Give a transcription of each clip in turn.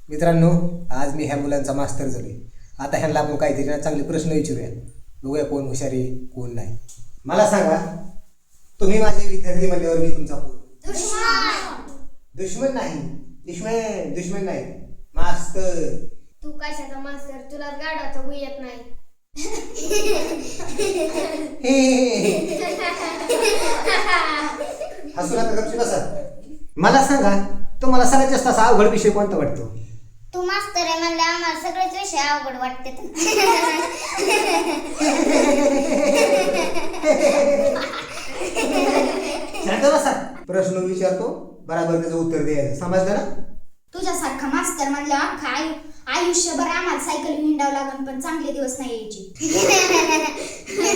मित्रांनो, आज मी ह्या मुलांचा मास्तर झालोय. आता ह्यांना आपण काहीतरी ना चांगले प्रश्न विचारूया. बघूया कोण हुशार आहे कोण नाही. मला सांगा, तुम्ही माझे विद्यार्थी म्हणल्यावर मी तुमचा कोण? दुश्मन नाही. दुश्मन नाही, मास्तर. तू कशाचा मास्तर? तुला गाडाचा गुण येत नाही. हसू नका, गपची बसा. मला सांगा, तुम्हाला सगळ्यात जास्त असा अवघड विषय कोणता वाटतो? तू मास्तर आहे म्हणलं आम्हाला सगळेच विषय अवघड वाटते. शांत बसा. प्रश्न विचारतो, बराबर त्याचं उत्तर द्यायचं. समजलं ना? तुझ्यासारखा मास्तर म्हणलं अख्खा आयुष्यभर आम्हाला सायकल हिंडावं लागन पण चांगले दिवस नाही यायचे.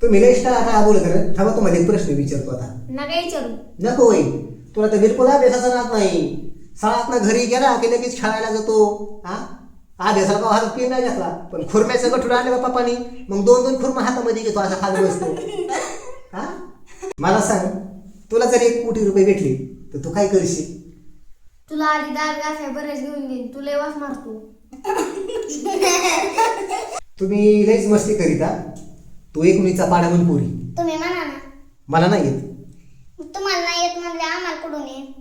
तुम्ही लय स्टार बोलत आहे. थांबा, तुम्हाला एक प्रश्न विचारतो आता. नका विचारू. नको होई, तुला तर बिलकुल अभ्यासाचा नाद नाही. शाळातनं घरी गेला की लगेच खेळायला जातो. अभ्यासाला का हातात पेन नाही घेतला, पण खुर्म्याचं गठुडं आणलं बा पप्पानी, मग दोन खुर्मा हातामध्ये घेतो, असा खात बसतो. मला सांग, तुला जर 1 कोटी रुपये भेटले तर तू काय करशील? तुला आधी दार घासाय बरेच घेऊन देईन. तू लय वास मारतो. तुम्ही लयच मस्ती करीता. तू एक मुलीचा पाडा म्हण पोरी. तुम्ही म्हणा ना. मला नाही येत. तुम्हाला नाही येत म्हणले आम्हाला कुठून येईल?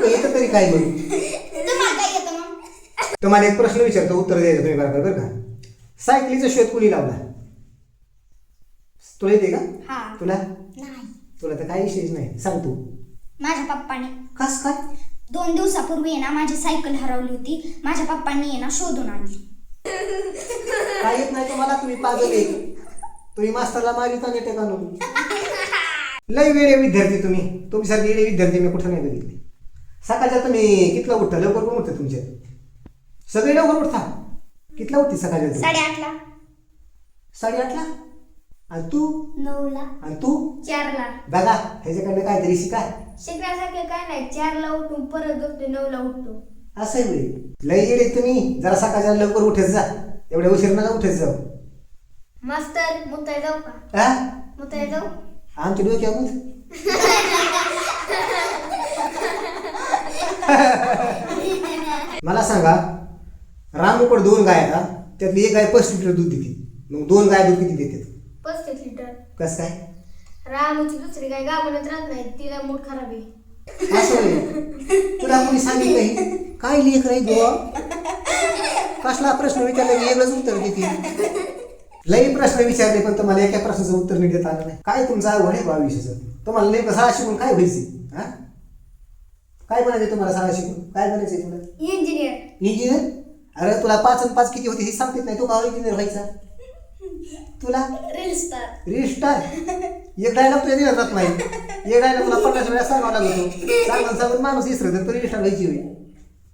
येतं तरी काय मग? तुम्हाला काय येतं मग? तुम्हाला एक प्रश्न विचारतो, उत्तर द्यायचं तुम्ही बरोबर, बरं का? सायकलीचा शोध कुणी लावला? तुला येते का? हा. तुला नाही. तुला तर काही विषयच नाही. सांग तू. माझ्या पप्पाने कस काय? 2 दिवसापूर्वी आहे ना माझी सायकल हरवली होती. माझ्या पप्पांनी आहे ना शोधून आणली. काय येत नाही तुम्हाला? तुम्ही पागल आहे. तुम्ही मास्तरला मारिता नेते का नको? लय वेळे विद्यार्थी तुम्ही. तुमच्यासारखे वेळे विद्यार्थी मी कुठं नाही बघितले. सकाळच्या तुम्ही कितला उठता? लवकर कोण उठतं तुमच्या? सगळे लवकर उठता. कितला उठते सकाळच्या? 8:30ला. 8:30ला? आणि तू? 9ला. आणि तू? 4ला. बघा, ह्याच्याकडनं काहीतरी शिका. शिकण्यासारखे काय नाही. 4ला उठून परत झोपते, 9ला उठतो. असं आहे वेळ. लय येडे तुम्ही. जरा सकाळच्या लवकर उठत जा. एवढ्या उशीर नका उठत जाऊ. मास्तर, मुताय जाऊ का? मुताय जाऊ? आमच्या डोक्यावर मला सांगा, रामूकड 2 गाय आहेत. त्यातली एक गाय 35 लिटर दूध देते. मग 2 गाय दूध किती देतात? 35 लिटर. कस काय? रामूची दुसरी काय गाभणच राहत नाही. तिला मूड खराब आहे. असं होय. तुला कोणी सांगितलं? काय लेख रे बुवा? कसला प्रश्न विचारला की वेगळंच उत्तर देते. लई प्रश्न विचारले पण तुम्हाला एका प्रश्नाचं उत्तर नाही देता आलं नाही. काय तुमचा अवघड आहे 22 तुम्हाला नेमकं शाळा शिकून काय व्हायचं? काय बनायचं तुम्हाला शाळा शिकून? काय बनायचंय तुला? इंजिनियर. इंजिनियर? अरे तुला 5 आणि 5 किती होते हे सांगतेच नाही. तू का इंजिनियर व्हायचा? तुला रील स्टार. Reel star? एक डायलॉग तुझ्या दिला जात नाही. एक डायलॉग तुला 50 वेळा सांगावं लागतो. सांगून माणूस इसरत तर रील स्टार व्हायची होईल.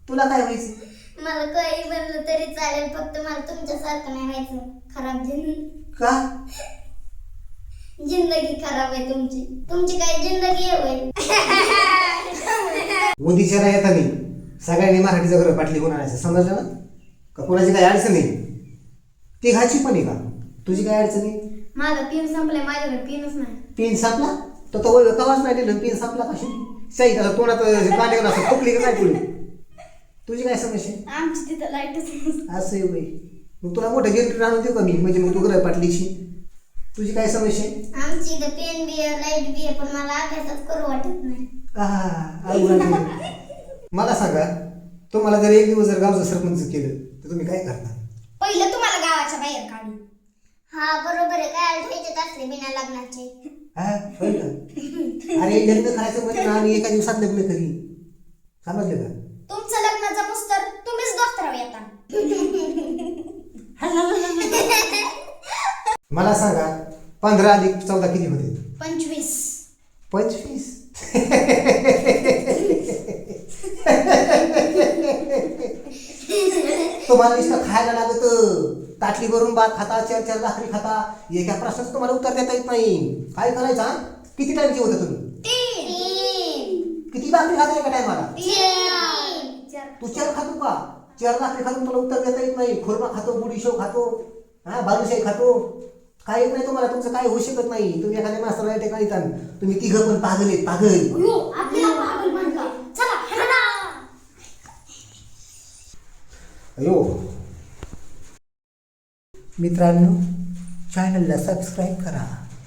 तुला काय व्हायचं? मला काही बनलं तरी चालेल, फक्त मला तुमच्यासारखं नाही व्हायचं. खराब जिंदगी. का? जिंदगी खराब आहे तुमची. तुमची काय जिंदगी आहे होय? मोदीच्या नाही येता नाही. सगळ्यांनी मराठीचं घर पाटली होऊन आणायचं. समजलं ना? का कोणाची काय अडचण नाही? ती घाची पण आहे का? तुझी काय अडचण आहे? माझा पिन संपलाय. माझ्याकडे पिनच नाही. पेन सापला? तो कवाच नाही दिलं. पेन सापला कशी? सही असं तोंडात कांड्यावर असं फुकली का नाही पुढे? तुझी काय समस्या? आमची तिथं लाईटच. असं आहे बाई. मग तुला मोठं जनरेटर आणून देऊ का मी? म्हणजे मग तू घर पाटलीची. तुझी काय समस्या आहे? आमची इथं पेन बी आहे, लाईट बी आहे, पण मला अभ्यासात करू वाटत नाही. मला सांगा, तुम्हाला जर एक दिवस जर गावचं सरपंच केलं तर तुम्ही काय करता? पहिलं तुम्हाला गावाच्या बाहेर काढू. हा बरोबर आहे. काय ठेवत असले बिना लग्नाचे? होय का? अरे लग्न करायचं म्हणजे ना, आम्ही एका दिवसात लग्न करी. समजलं का? तुमचं लग्न जमूस तर तुम्हीच डॉक्टर येता. मला सांगा, 15 अधिक 14 किती होते? 25. 25? तुम्हाला नुसतं खायला लागत. ताटली भरून भात खाता, 4 भाकरी खाता. एका प्रश्नाचं तुम्हाला उत्तर देता येत नाही. काय करायचं? किती टाइम जेवता तुम्ही? 3. किती भाकरी खाता एका टायमाला? 3. तू 4 खातो का? 4 भाकरी खातो तुला उत्तर देता येत नाही. खुर्मा खातो, बुडीशेव खातो, बालुशाही खातो. काय येत नाही तुम्हाला, तुमचं काय होऊ शकत नाही. तुम्ही एखाद्या मास्तरला टेकाळीत तुम्ही तिघं पण पागल आहेत, पागल. अयो, आपल्याला पागल म्हणला. चला हाणा. अयो. मित्रांनो, चॅनलला सबस्क्राईब करा.